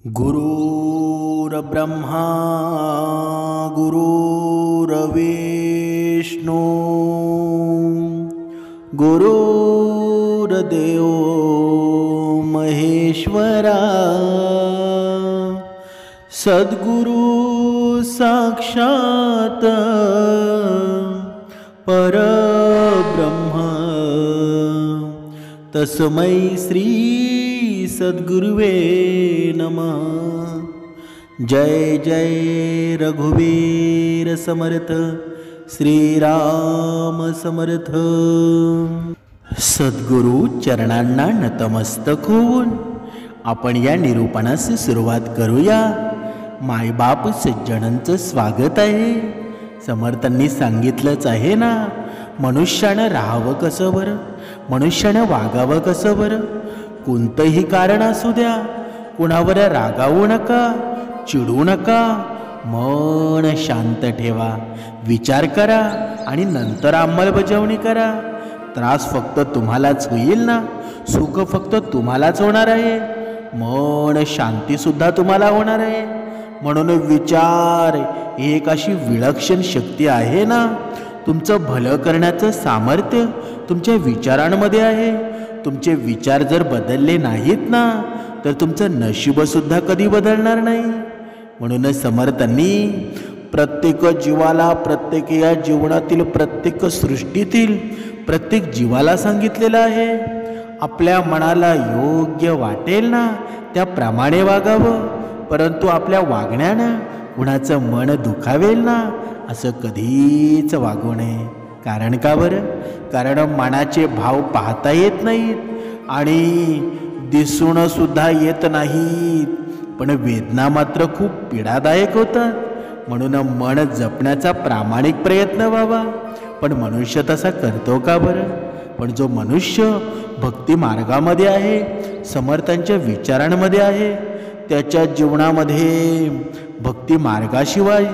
गुरुर्ब्रह्मा गुरुर्विष्णू गुरुर्देव महेश्वरा सद्गुरु साक्षात परब्रह्म तस्मै श्री सद्गुरुवे नमः। जय जय रघुवीर समर्थ श्रीराम समर्थ। सद्गुरु चरणांना नतमस्तक होऊन आपण या निरूपणास सुरुवात करूया। मायबाप सज्जनांचं स्वागत आहे। समर्थांनी सांगितलंच आहे ना, मनुष्यानं राहावं कसं बरं, मनुष्यानं वागावं कसं बरं। कोणतंही कारण असू द्या, कुणावर रागावू नका, चिडू नका, मन शांत ठेवा, विचार करा आणि नंतर अंमलबजावणी करा। त्रास फक्त तुम्हालाच होईल ना, सुख फक्त तुम्हालाच होणार आहे, मन शांती सुद्धा तुम्हाला होणार आहे। म्हणून विचार ही एक अशी विलक्षण शक्ती आहे ना, तुमचं भलं करण्याचं सामर्थ्य तुमच्या विचारांमध्ये आहे। तुमचे विचार जर बदलले नाहीत ना, तर तुमचं नशीबसुद्धा कधी बदलणार नाही। म्हणूनच समर्थांनी प्रत्येक जीवाला, प्रत्येक या जीवनातील प्रत्येक सृष्टीतील प्रत्येक जीवाला सांगितलेलं आहे, आपल्या मनाला योग्य वाटेल ना त्याप्रमाणे वागावं, परंतु आपल्या वागण्यानं कुणाचं मन दुखावेल ना असं कधीच वागू नये। कारण का बरं? कारण मनाचे भाव पाहता येत नाहीत आणि दिसून सुद्धा येत नाहीत, पण वेदना मात्र खूप पीडादायक होतात। म्हणून मन जपण्याचा प्रामाणिक प्रयत्न व्हावा। पण मनुष्य तसा करतो का बरं? पण जो मनुष्य भक्ती मार्गामध्ये आहे, समर्थांच्या विचारांमध्ये आहे, त्याच्या जीवनामध्ये भक्ती मार्गाशिवाय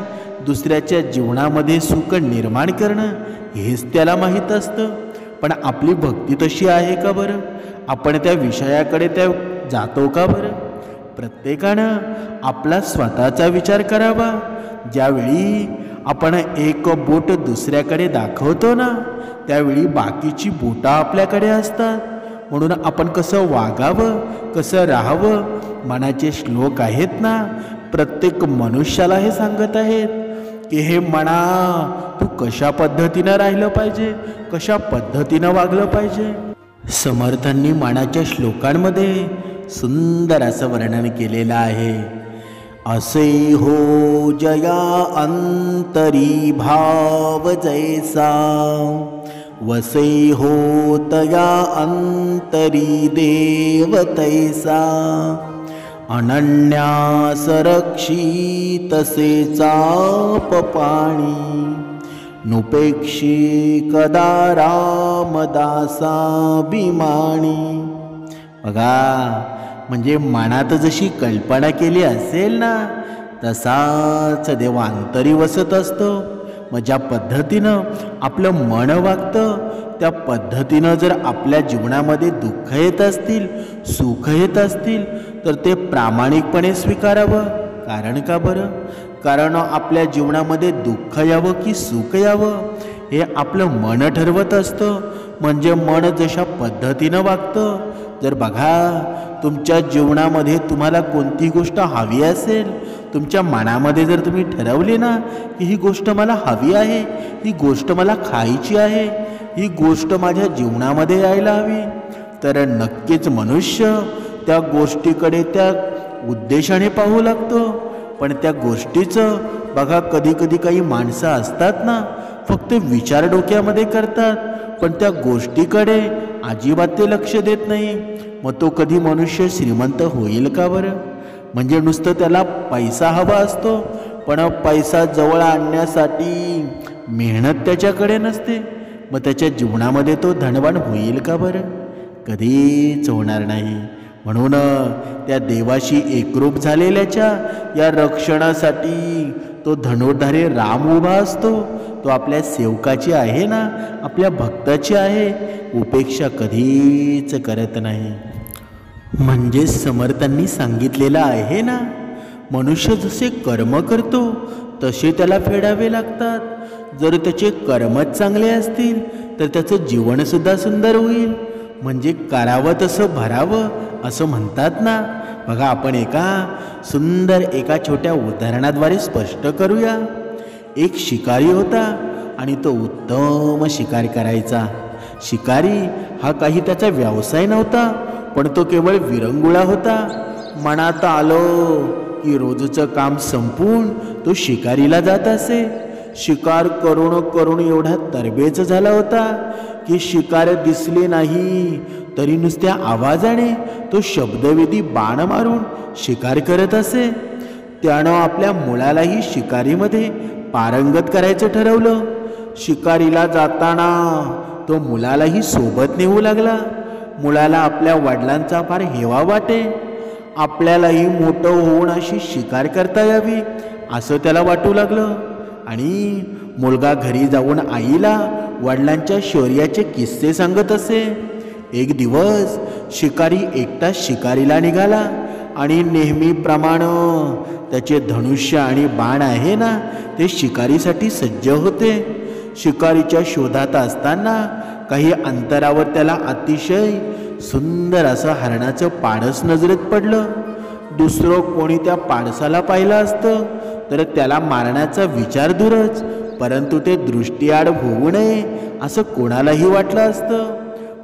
दुसऱ्याच्या जीवनामध्ये सुख निर्माण करणं हेच त्याला माहीत असतं। पण आपली भक्ती तशी आहे का बरं? आपण त्या विषयाकडे जातो का बरं? प्रत्येकानं आपला स्वतःचा विचार करावा। ज्यावेळी आपण एक बोट दुसऱ्याकडे दाखवतो ना, त्यावेळी बाकीची बोटं आपल्याकडे असतात। म्हणून आपण कसं वागावं, कसं राहावं, मनाचे श्लोक आहेत ना, प्रत्येक मनुष्याला हे सांगत आहेत की हे मना, तू कशा पद्धतीनं राहिलं पाहिजे, कशा पद्धतीनं वागलं पाहिजे। समर्थांनी मनाच्या श्लोकांमध्ये सुंदर असं वर्णन केलेलं आहे। असे हो जया अंतरी भाव जैसा, वसे हो तया अंतरी देव तैसा, अनन्यास रक्षितसे चाप पाणी, नुपेक्षी कदा रामदासाभिमानी। बघा, म्हणजे मनात जशी कल्पना केली असेल ना, तसाच देव अंतरी वसत असतो। मग ज्या पद्धतीनं आपलं मन वागतं, त्या पद्धतीनं जर आपल्या जीवनामध्ये दुःख येत असतील, सुख येत असतील, तर ते प्रामाणिकपणे स्वीकारावं। कारण का बरं? कारण आपल्या जीवनामध्ये दुःख यावं की सुख यावं हे आपलं मन ठरवत असतं। म्हणजे मन जशा पद्धतीनं वागतं। जर बघा, तुमच्या जीवनामध्ये तुम्हाला कोणती गोष्ट हवी असेल, तुमच्या मनामध्ये जर तुम्ही ठरवली ना की ही गोष्ट मला हवी आहे, ही गोष्ट मला खायची आहे, ही गोष्ट माझ्या जीवनामध्ये यायला हवी, तर नक्कीच मनुष्य त्या गोष्टीकडे त्या उद्देशाने पाहू लागतो। पण त्या गोष्टीचं बघा, कधी कधी काही माणसं असतात ना, फक्त विचार डोक्यामध्ये करतात, पण त्या गोष्टीकडे अजिबात ते लक्ष देत नाही। मग तो कधी मनुष्य श्रीमंत होईल का बरं? म्हणजे नुसतं त्याला पैसा हवा असतो, पण पैसा जवळ आणण्यासाठी मेहनत त्याच्याकडे नसते। मग त्याच्या जीवनामध्ये तो धनवान होईल का बरं? कधीच होणार नाही। म्हणून त्या देवाशी एकरूप झालेल्याच्या या रक्षणासाठी तो धनुर्धारी राम उभा असतो। तो आपल्या सेवकाची आहे ना, आपल्या भक्ताची आहे, उपेक्षा कधीच करत नाही। म्हणजे समर्थांनी सांगितलेलं आहे ना, मनुष्य जसे कर्म करतो तसे त्याला फेडावे लागतात। जर त्याचे कर्मच चांगले असतील तर त्याचं जीवनसुद्धा सुंदर होईल। म्हणजे करावं तसं भरावं असं म्हणतात ना। बघा, आपण एका छोट्या उदाहरणाद्वारे स्पष्ट करूया। एक शिकारी होता आणि तो उत्तम शिकार करायचा। शिकारी हा काही त्याचा व्यवसाय नव्हता, पण तो केवळ विरंगुळा होता। मनात आलं की रोजचं काम संपवून तो शिकारीला जात असे। शिकार करून करून एवढा तरबेज झाला होता की शिकार दिसले नाही तरी नुसत्या आवाजाने तो शब्दवेधी बाण मारून शिकार करत असे। त्यानं आपल्या मुलालाही शिकारीमध्ये पारंगत करायचं ठरवलं। शिकारीला जाताना तो मुलालाही सोबत नेऊ लागला। मुलाला आपल्या वडिलांचा फार हेवा वाटे। आपल्यालाही मोठं होऊन अशी शिकार करता यावी असं त्याला वाटू लागलं। आणि मुलगा घरी जाऊन आईला वडिलांच्या शौर्याचे किस्से सांगत असे। एक दिवस शिकारी एकटाच शिकारीला निघाला आणि नेहमीप्रमाणे त्याचे धनुष्य आणि बाण आहे ना ते शिकारीसाठी सज्ज होते। शिकारीच्या शोधात असताना काही अंतरावर त्याला अतिशय सुंदर असं हरणाचं पाडस नजरेत पडलं। दुसरं कोणी त्या पाडसाला पाहिलं असतं तर त्याला मारण्याचा विचार दूरच, परंतु ते दृष्टीआड होऊ नये असं कोणालाही वाटलं असतं।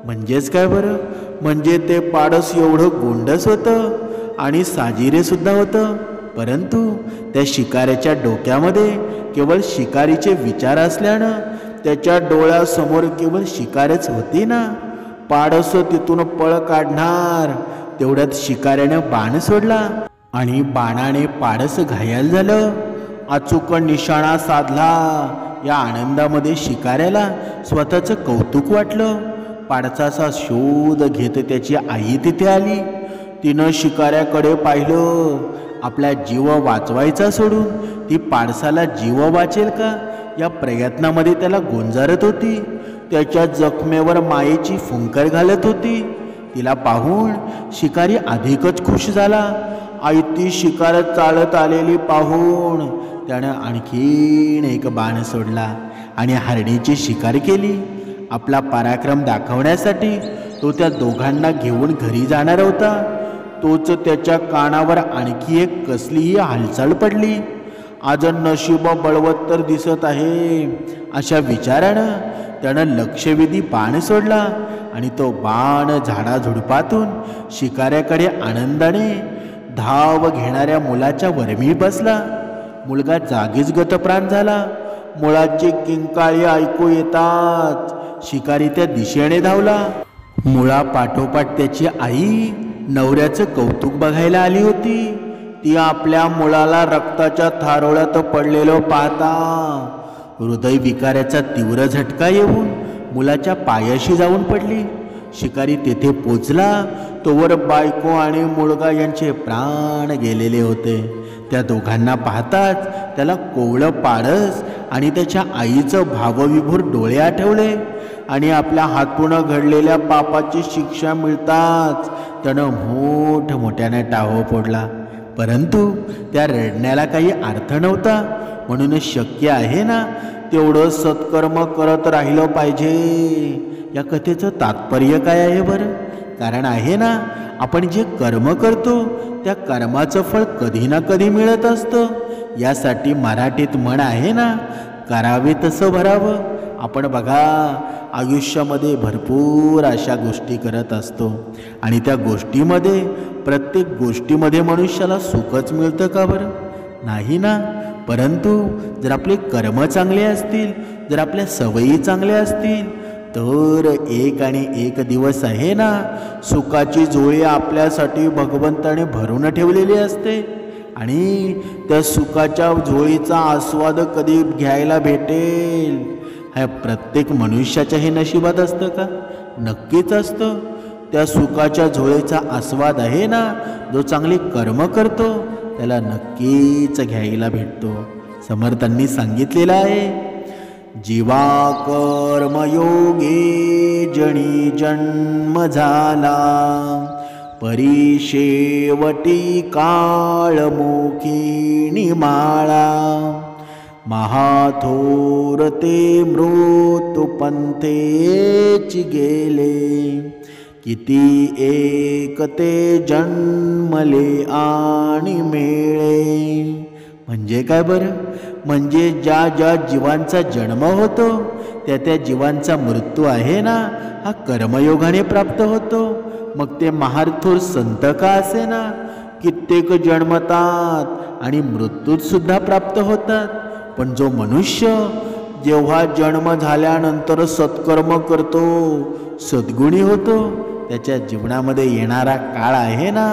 म्हणजेच काय बरं, म्हणजे ते पाडस एवढं गोंडस होतं आणि साजिरे सुद्धा होतं, परंतु त्या शिकाऱ्याच्या डोक्यामध्ये केवळ शिकारीचे विचार असल्यानं त्याच्या डोळ्यासमोर केवळ शिकारच होती ना। पाडस तिथून पळ काढणार तेवढ्यात शिकाऱ्यानं बाण सोडला आणि बाणाने पाडस घायल झालं। अचूक निशाणा साधला। या आनंदामध्ये शिकाऱ्याला स्वतःचं कौतुक वाटलं। पाडसाचा शोध घेत त्याची आई तिथे आली। तिनं शिकाऱ्याकडे पाहिलं। आपला जीव वाचवायचा सोडून ती पाडसाला जीव वाचेल का या प्रयत्नामध्ये त्याला गोंजारत होती। त्याच्या जखमेवर मायेची फुंकर घालत होती। तिला पाहून शिकारी अधिकच खुश झाला। आई ती शिकार चालत आलेली पाहून त्यानं आणखीन एक बाण सोडला आणि हरणीची शिकार केली। आपला पराक्रम दाखवण्यासाठी तो त्या दोघांना घेऊन घरी जाणार होता। तोच त्याच्या कानावर आणखी एक कसलीही हालचाल पडली। आज नशीब बळवत्तर दिसत आहे अशा विचारानं त्यानं लक्षवेधी बाण सोडला आणि तो बाण झाडाझुडपातून शिकाऱ्याकडे आनंदाने धाव घेणाऱ्या मुलाच्या वरमी बसला। मुलगा जागीच गतप्राण झाला। मुलाची किंकाळी ऐकू येताच शिकारी त्या दिशेने धावला। मुलापाठोपाठ त्याची आई नवऱ्याचं कौतुक बघायला आली होती। ती आपल्या मुलाला रक्ताच्या थारोळ्यात पडलेलं पाहता हृदय विकाराचा तीव्र झटका येऊन मुलाच्या पायाशी जाऊन पडली। शिकारी तेथे पोचला तोवर बायको आणि मुलगा यांचे प्राण गेलेले होते। त्या दोघांना पाहताच त्याला कोवळं पाडस आणि त्याच्या आईचं भावविभोर डोळे आठवले आणि आपल्या हातून घडलेल्या पापाची शिक्षा मिळताच त्यानं मोठमोठ्याने टाहो फोडला। परंतु त्या रडण्याला काही अर्थ नव्हता। म्हणून शक्य आहे ना तेवढं सत्कर्म करत राहिलं पाहिजे। या कथेचं तात्पर्य काय आहे बरं? कारण आहे ना, आपण जे कर्म करतो त्या कर्माचं फळ कधी ना कधी मिळत असतं। यासाठी मराठीत म्हण आहे ना, करावे तसं भरावं। आपण बघा, आयुष्यामध्ये भरपूर अशा गोष्टी करत असतो आणि त्या गोष्टीमध्ये प्रत्येक गोष्टीमध्ये मनुष्याला सुखच मिळतं का बरं? नाही ना। परंतु जर आपले कर्म चांगले असतील, जर आपल्या सवयी चांगल्या असतील तर एक दिवस आहे ना, सुखाची झोळी आपल्यासाठी भगवंताने भरून ठेवलेली असते आणि त्या सुखाच्या झोळीचा आस्वाद कधी घ्यायला भेटेल हे प्रत्येक मनुष्याच्या हे नशिबात असतं का? नक्कीच असतं। त्या सुखाच्या झोळीचा आस्वाद आहे ना, जो चांगले कर्म करतो त्याला नक्कीच घ्यायला भेटतो। समर्थांनी सांगितलेलं आहे, जीवा कर्मयोगे जणी जन्म झाला, परिशेवटी काळमुखी माळा महाथोर ते मृत्युपंथेची गेले किती एक ते जन्मले आणि मेळे। म्हणजे काय बरं? म्हणजे ज्या ज्या जीवांचा जन्म होतो त्या त्या जीवांचा मृत्यू आहे ना, हा कर्मयोगाने प्राप्त होतो। मग ते महाथोर संत का असे ना, कित्येक जन्मतात आणि मृत्यूत सुद्धा प्राप्त होतात। पण जो मनुष्य जेव्हा जन्म झाल्यानंतर सत्कर्म करतो, सद्गुणी होतो, त्याच्या जीवनामध्ये येणारा काळ आहे ना,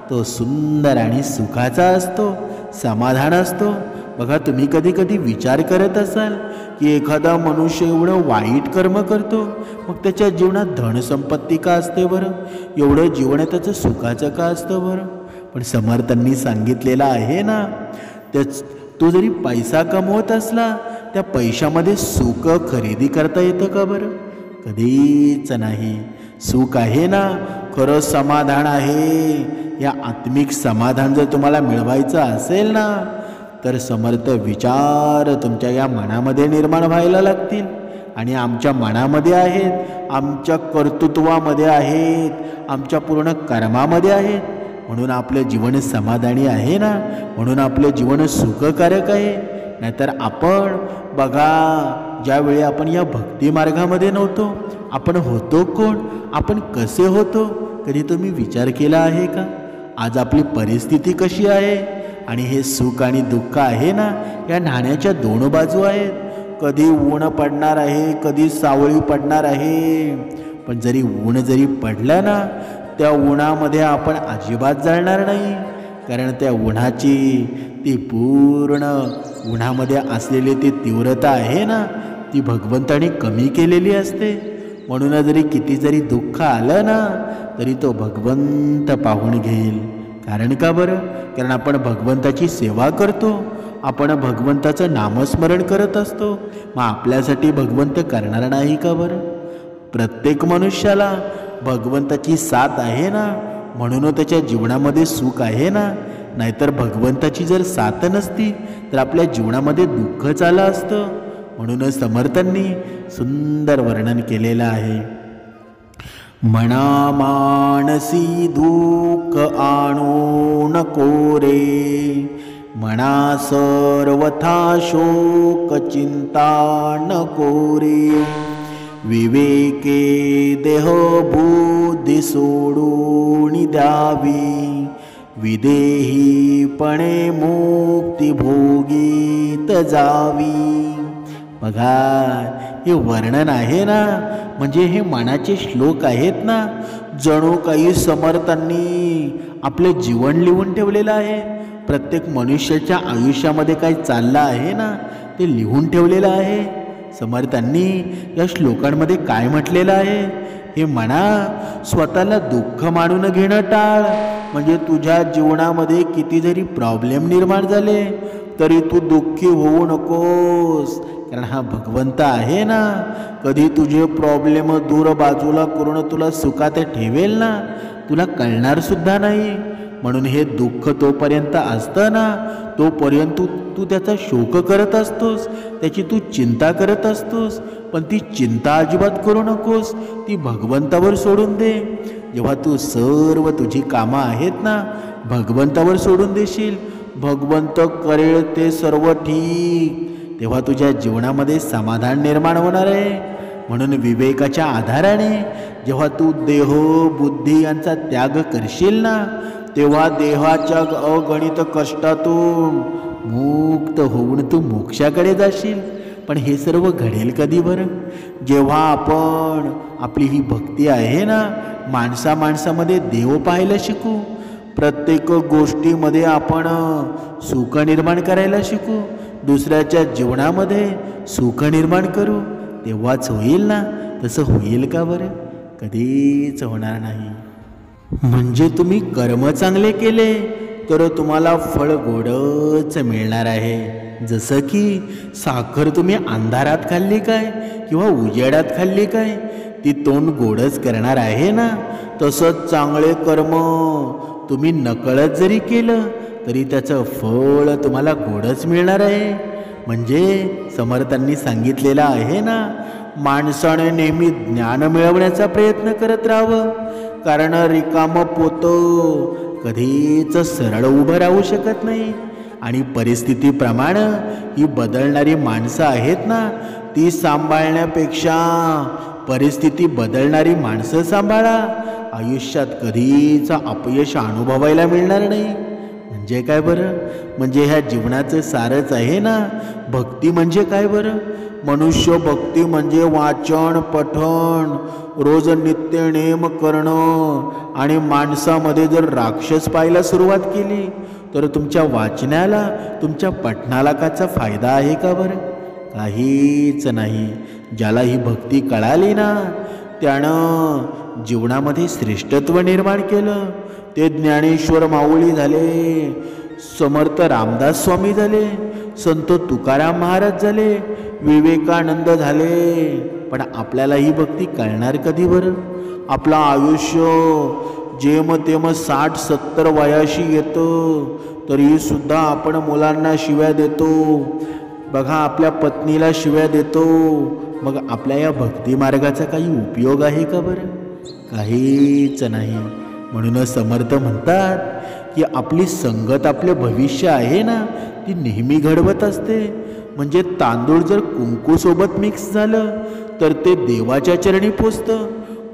तो सुंदर आणि सुखाचा असतो, समाधान असतो। बघा, तुम्ही कधी कधी विचार करत असाल की एखादा मनुष्य एवढं वाईट कर्म करतो, मग त्याच्या जीवनात धनसंपत्ती का असते बरं? एवढं जीवन त्याचं सुखाचं का असतं बरं? पण समर्थांनी सांगितलेलं आहे ना, तो जरी पैसा कमवत असला, त्या पैशामध्ये सुख खरेदी करता येतं का बरं? कधीच नाही। सुख आहे ना, खरं समाधान आहे। या आत्मिक समाधान जर तुम्हाला मिळवायचं असेल ना, तर समर्थ विचार तुमच्या या मनामध्ये निर्माण व्हायला लागतील। आणि आमच्या मनामध्ये आहेत, आमच्या कर्तृत्वामध्ये आहेत, आमच्या पूर्ण कर्मामध्ये आहेत, म्हणून आपलं जीवन समाधानी आहे ना, म्हणून आपलं जीवन सुखकारक आहे। नाहीतर आपण बघा, ज्यावेळी आपण या भक्ती मार्गामध्ये नव्हतो, आपण होतो कोण, आपण कसे होतो, कधी तुम्ही विचार केला आहे का? आज आपली परिस्थिती कशी आहे? आणि हे सुख आणि दुःख आहे ना, या नाण्याच्या दोन बाजू आहेत। कधी ऊन पडणार आहे, कधी सावळी पडणार आहे। पण जरी ऊन जरी पडलं ना, त्या उन्हामध्ये आपण अजिबात जळणार नाही, कारण त्या उन्हाची ती पूर्ण उन्हामध्ये असलेली ती तीव्रता आहे ना, ती भगवंताने कमी केलेली असते। म्हणून जरी किती जरी दुःख आलं ना, तरी तो भगवंत पाहून घेईल। कारण का बरं? कारण आपण भगवंताची सेवा करतो, आपण भगवंताचं नामस्मरण करत असतो। मग आपल्यासाठी भगवंत करणार नाही का बरं? प्रत्येक मनुष्याला भगवंताची साथ आहे ना, म्हणून त्याच्या जीवनामध्ये सुख आहे ना। नाहीतर भगवंताची जर साथ नसती तर आपल्या जीवनामध्ये दुःखच आलं असतं। म्हणून समर्थांनी सुंदर वर्णन केलेलं आहे। मना मानसी दुःख आणू नको रे, मना सर्वथा शोक चिंता नको रे, विवेके देह बुद्धी सोडून द्यावी, विदेहीपणे मुक्ती भोगीत जावी। बघा, हे वर्णन आहे ना, म्हणजे हे मनाचे श्लोक आहेत ना, जणू काही समर्थांनी आपले जीवन लिहून ठेवलेलं आहे। प्रत्येक मनुष्याच्या आयुष्यामध्ये काय चाललं आहे ना, ते लिहून ठेवलेलं आहे। समर्थांनी या श्लोकांमध्ये काय म्हटलेलं आहे? हे मना, स्वतःला दुःख मानून घेणं टाळ। म्हणजे तुझ्या जीवनामध्ये किती जरी प्रॉब्लेम निर्माण झाले तरी तू दुःखी होऊ नकोस, कारण हा भगवंत आहे ना, कधी तुझे प्रॉब्लेम दूर बाजूला करून तुला सुखात ठेवेल ना, तुला कळणार सुद्धा नाही। म्हणून हे दुःख तोपर्यंत असतं ना, तोपर्यंत तू त्याचा शोक करत असतोस, त्याची तू चिंता करत असतोस। पण ती चिंता अजिबात करू नकोस, ती भगवंतावर सोडून दे। जेव्हा तू सर्व तुझी कामं आहेत ना भगवंतावर सोडून देशील, भगवंत करेल ते सर्व ठीक, तेव्हा तुझ्या जीवनामध्ये समाधान निर्माण होणार आहे। म्हणून विवेकाच्या आधाराने जेव्हा तू देह बुद्धी यांचा त्याग करशील ना, तेव्हा देहाच्या अगणित कष्टातून मुक्त होऊन तू मोक्षाकडे जाशील। पण हे सर्व घडेल कधी बरं? जेव्हा आपण आपली ही भक्ती आहे ना, माणसामध्ये देव पाहायला शिकू, प्रत्येक गोष्टीमध्ये आपण सुख निर्माण करायला शिकू, दुसऱ्याच्या जीवनामध्ये सुख निर्माण करू, तेव्हाच होईल ना। तसं होईल का बरं? कधीच होणार नाही। म्हणजे तुम्ही कर्म चांगले केले तर तुम्हाला फळ गोडच मिळणार आहे। जसं की साखर तुम्ही अंधारात खाल्ली काय किंवा उजेडात खाल्ली काय, ती तोंड गोडच करणार आहे ना. तसंच चांगले कर्म तुम्ही नकळत जरी केलं तरी त्याचं फळ तुम्हाला गोडच मिळणार आहे. म्हणजे समर्थांनी सांगितलेलं आहे ना, माणसाने नेहमी ज्ञान मिळवण्याचा प्रयत्न करत राहावं. कारण रिकामं पोतं कधीच सरळ उभं राहू शकत नाही. आणि परिस्थितीप्रमाणे ही बदलणारी माणसं आहेत ना, ती सांभाळण्यापेक्षा परिस्थिती बदलणारी माणसं सांभाळा. आयुष्यात कधीच अपयश अनुभवायला मिळणार नाही. म्हणजे काय बरं? म्हणजे ह्या जीवनाचं सारच आहे ना. भक्ती म्हणजे काय बरं? मनुष्य भक्ती म्हणजे वाचन पठण, रोज नित्य नेम करणं. आणि माणसामध्ये जर राक्षस पाहायला सुरुवात केली तर तुमच्या वाचनाला, तुमच्या पठणाला काचा फायदा आहे का बरं? काहीच नाही. ज्याला ही भक्ती कळाली ना, त्यानं जीवनामध्ये श्रेष्ठत्व निर्माण केलं. ते ज्ञानेश्वर माऊली झाले, समर्थ रामदास स्वामी झाले, संत तुकाराम महाराज झाले, विवेकानंद झाले. पण आपल्याला ही भक्ती कळणार कधी बरं? आपलं आयुष्य जेमतेम 60-70 वयाशी येतं तरी सुद्धा आपण मुलांना शिव्या देतो. बघा, आपल्या पत्नीला शिव्या देतो. मग आपल्या या भक्ती मार्गाचा काही उपयोग आहे का बरं? काहीच नाही. म्हणूनच समर्थ म्हणतात की आपली संगत आपले भविष्य आहे ना, ती नेहमी घडवत असते. म्हणजे तांदूळ जर कुंकूसोबत मिक्स झालं तर ते देवाच्या चरणी पोचतं.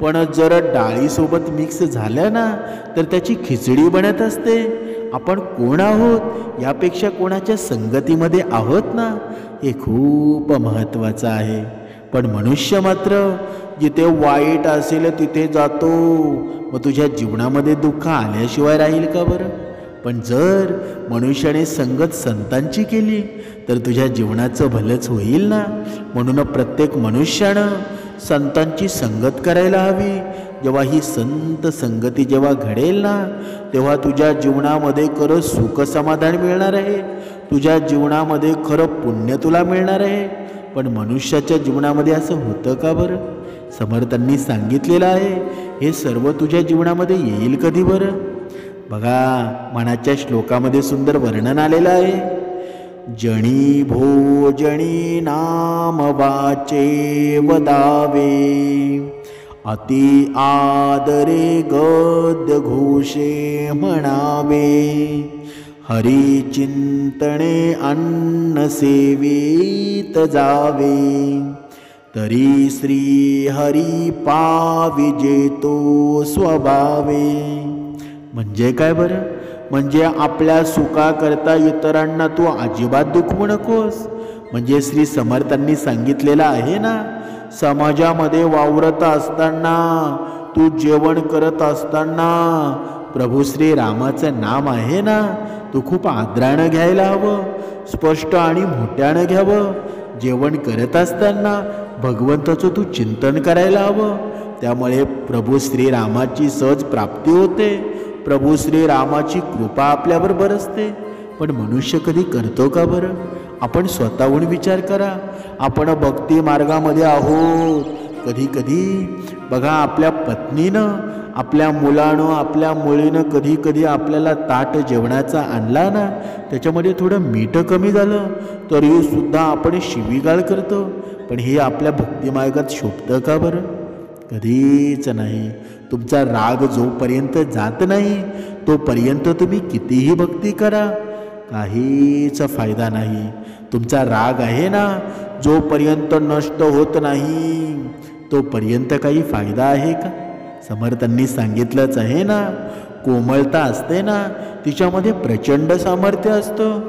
पण जर डाळीसोबत मिक्स झालं ना तर त्याची खिचडी बनत असते. आपण कोण आहोत यापेक्षा कोणाच्या संगतीमध्ये आहोत ना, हे खूप महत्त्वाचं आहे. पण मनुष्य मात्र जिथे वाईट असेल तिथे जातो. मग तुझ्या जीवनामध्ये दुःख आल्याशिवाय राहील का बरं? पण जर मनुष्याने संगत संतांची केली तर तुझ्या जीवनाचं भलंच होईल ना. म्हणून प्रत्येक मनुष्यानं संतांची संगत करायला हवी. जेव्हा ही संत संगती जेव्हा घडेल ना, तेव्हा तुझ्या जीवनामध्ये खरं सुख समाधान मिळणार आहे. तुझ्या जीवनामध्ये खरं पुण्य तुला मिळणार आहे. पण मनुष्याच्या जीवनामध्ये असं होतं का बरं? समर्थांनी सांगितलेलं आहे, हे सर्व तुझ्या जीवनामध्ये येईल कधी बरं? बघा, मनाच्या श्लोकामध्ये सुंदर वर्णन आलेलं आहे. जणी भोजनी नाम वाचे वदावे, अति आदरे गद्य घोषे म्हणावे. हरी चिंतने अन्न सेवित जावे, तरी श्री हरी पाविजेतो स्वभावे. म्हणजे काय बरं? म्हणजे आपल्या सुखाकरता इतरांना तू अजिबात दुखवू नकोस. म्हणजे श्री समर्थांनी सांगितलेलं आहे ना, समाजामध्ये वावरत असताना, तू जेवण करत असताना प्रभू श्री रामाचं नाम आहे ना, तू खूप आदरानं घ्यायला हवं, स्पष्ट आणि मोठ्यानं घ्यावं. जेवण करत असताना भगवंताचं तू चिंतन करायला हवं. त्यामुळे प्रभू श्रीरामाची सहज प्राप्ती होते. प्रभू श्रीरामाची कृपा आपल्यावर बरसते. पण मनुष्य कधी करतो का बरं? आपण स्वतःहून विचार करा. आपण भक्ती मार्गामध्ये आहोत. कधी कधी बघा, आपल्या पत्नीनं, आपल्या मुलानं, आपल्या मुलीनं कधी कधी आपल्याला ताट जेवणाचा आणला ना, त्याच्यामध्ये थोडं मीठ कमी झालं तरी सुद्धा आपण शिवीगाळ करतो. पण हे आपल्या भक्तिमार्गात शोभतं का बरं? कधीच नाही. तुमचा राग जोपर्यंत जात नाही तोपर्यंत तुम्ही कितीही भक्ती करा, काहीच फायदा नाही. तुमचा राग आहे ना, जोपर्यंत नष्ट होत नाही तोपर्यंत काही फायदा आहे का? समर्थांनी सांगितलंच आहे ना, कोमलता असते ना, तिच्यामध्ये प्रचंड सामर्थ्य असतं.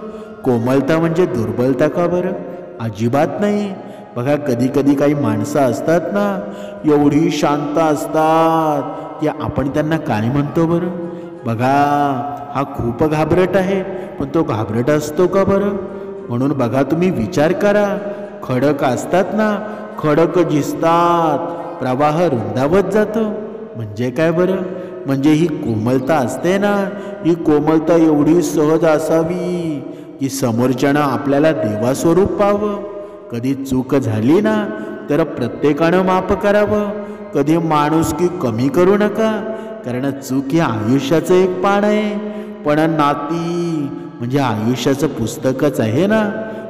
कोमलता म्हणजे दुर्बलता का बरं? अजिबात नाही. बघा, कधी कधी काही माणसं असतात ना, एवढी शांत असतात की आपण त्यांना काय म्हणतो बरं? बघा, हा खूप घाबरट आहे. पण तो घाबरट असतो का बरं? म्हणून बघा, तुम्ही विचार करा. खडक असतात ना, खडक झिजतात, प्रवाह रुंदावत जातो. म्हणजे काय बरं? म्हणजे ही कोमलता असते ना, ही कोमलता एवढी सहज असावी की समोरच्यानं आपल्याला देवास्वरूप पाहावं. कधी चूक झाली ना तर प्रत्येकानं माफ करावं. कधी माणुसकी कमी करू नका, कारण चूक हे आयुष्याचं एक पान आहे. पण नाती म्हणजे आयुष्याचं पुस्तकच आहे ना.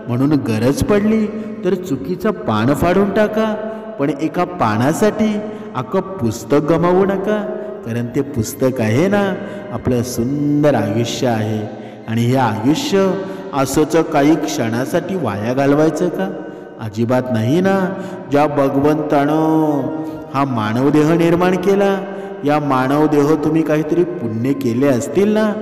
म्हणून गरज पडली तर चुकीचं पान फाडून टाका, पण एका पानासाठी अख्खं पुस्तक गमावू नका. कारण ते पुस्तक आहे ना आपलं सुंदर आयुष्य आहे. आणि हे आयुष्य असंच काही क्षणासाठी वाया घालवायचं का? अजिबात नाही ना. ज्या भगवंतानं हा मानवदेह निर्माण केला, या मानवदेह तुम्ही काहीतरी पुण्य केले असतील ना,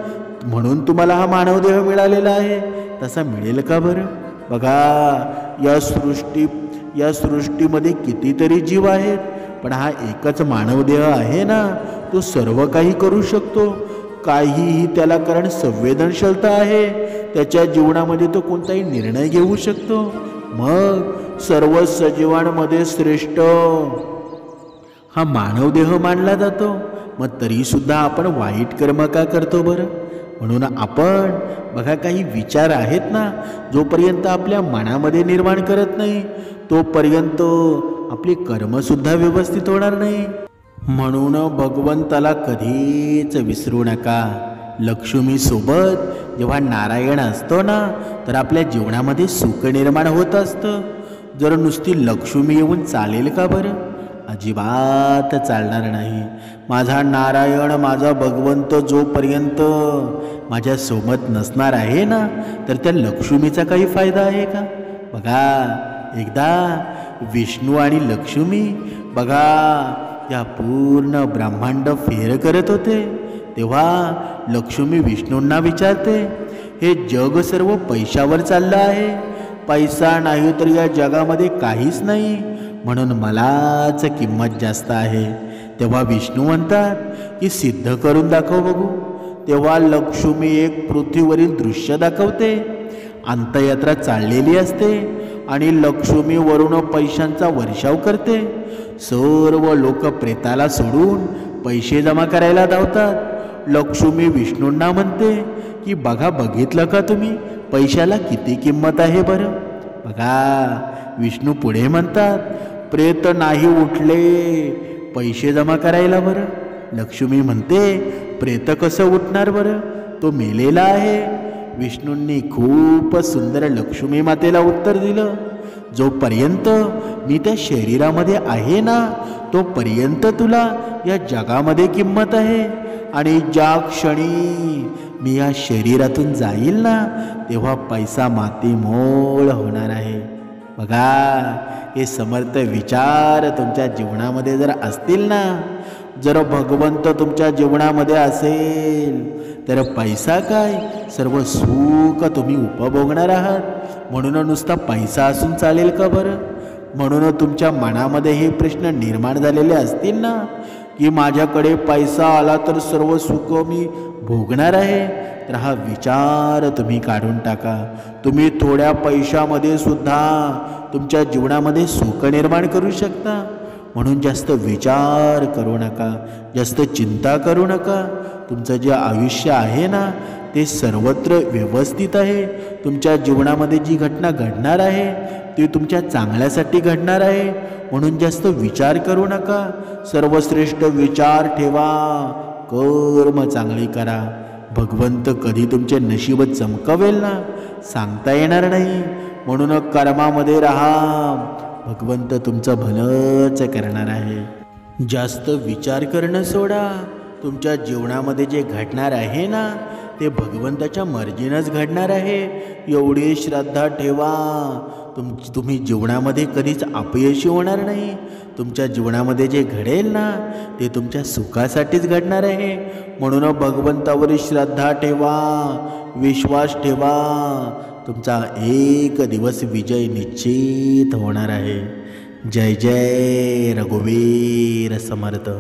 म्हणून तुम्हाला हा मानवदेह मिळालेला आहे. तसा मिळेल का बरं? बघा, या सृष्टीमध्ये कितीतरी जीव आहेत, पण हा एकच मानवदेह आहे ना, तो सर्व काही करू शकतो. काहीही त्याला, कारण संवेदनशीलता आहे. त्याच्या जीवनामध्ये तो कोणताही निर्णय घेऊ शकतो. मग सर्व सजीवांमध्ये श्रेष्ठ हा मानवदेह मानला जातो. मग तरीसुद्धा आपण वाईट कर्म का करतो बरं? म्हणून आपण बघा, काही विचार आहेत ना, जोपर्यंत आपल्या मनामध्ये निर्माण करत नाही तोपर्यंत आपली कर्मसुद्धा व्यवस्थित होणार नाही. म्हणून भगवंताला कधीच विसरू नका. लक्ष्मीसोबत जेव्हा नारायण असतो ना, तर आपल्या जीवनामध्ये सुख निर्माण होत असतं. जर नुसती लक्ष्मी येऊन चालेल का बरं? अजिबात चालणार नाही. माझा नारायण, माझा भगवंत जोपर्यंत माझ्यासोबत नसणार आहे ना, तर त्या लक्ष्मीचा काही फायदा आहे का? बघा, एकदा विष्णू आणि लक्ष्मी बघा या पूर्ण ब्रह्मांड फेर करत होते. तेव्हा लक्ष्मी विष्णूंना विचारते, हे जग सर्व पैशावर चाललं आहे. पैसा नाही तर या जगामध्ये काहीच नाही, म्हणून मलाच किंमत जास्त आहे. तेव्हा विष्णू म्हणतात की सिद्ध करून दाखव बघू. तेव्हा लक्ष्मी एक पृथ्वीवरील दृश्य दाखवते. अंत्ययात्रा चाललेली असते आणि लक्ष्मी वरून पैशांचा वर्षाव करते. सर्व लोक प्रेताला सोडून पैसे जमा करायला धावतात. लक्ष्मी विष्णूंना म्हणते की बघा, बघितलं का तुम्ही, पैशाला किती किंमत आहे बरं? बघा, विष्णू पुढे म्हणतात, प्रेत नाही उठले पैसे जमा करायला बरं. लक्ष्मी म्हणते, प्रेत कसं उठणार बरं, तो मेलेला आहे. विष्णूंनी खूप सुंदर लक्ष्मी मातेला उत्तर दिलं, जोपर्यंत मी त्या शरीरामध्ये आहे ना, तोपर्यंत तुला या जगामध्ये किंमत आहे. आणि ज्या क्षणी मी या शरीरातून जाईल ना, तेव्हा पैसा मातीमोल होणार आहे. बघा, हे समर्थ विचार तुमच्या जीवनामध्ये जर असतील ना, जर भगवंत तुमच्या जीवनामध्ये असेल, तर पैसा काय, सर्व सुख तुम्ही उपभोगणार आहात. म्हणून नुसता पैसा असून चालेल का बरं? म्हणून तुमच्या मनामध्ये हे प्रश्न निर्माण झालेले असतील ना, की माझ्याकडे पैसा आला तर सर्व सुख मी भोगणार आहे, तर हा विचार तुम्ही काढून टाका. तुम्ही थोड्या पैशामध्ये सुद्धा तुमच्या जीवनामध्ये सुख निर्माण करू शकता. म्हणून जास्त विचार करू नका, जास्त चिंता करू नका. तुमचं जे आयुष्य आहे ना, ते सर्वत्र व्यवस्थित आहे. तुमच्या जीवनामध्ये जी घटना घडणार आहे ती तुमच्या चांगल्यासाठी घडणार आहे. म्हणून जास्त विचार करू नका. सर्वश्रेष्ठ विचार ठेवा, कर्म चांगली करा. भगवंत कधी तुमचे नशीब चमकवेल ना, सांगता येणार नाही. म्हणून कर्मामध्ये राहा, भगवंत तुमचं भलंच करणार आहे. जास्त विचार करणं सोडा. तुमच्या जीवनामध्ये जे घडणार आहे ना, ते भगवंताच्या मर्जीनंच घडणार आहे, एवढी श्रद्धा ठेवा. तुम्ही जीवनामध्ये कधीच अपयशी होणार नाही. तुमच्या जीवनामध्ये जे घडेल ना, ते तुमच्या सुखासाठीच घडणार आहे. म्हणून भगवंतावर श्रद्धा ठेवा, विश्वास ठेवा. तुमचा एक दिवस विजय निश्चित होणार आहे. जय जय रघुवीर समर्थ.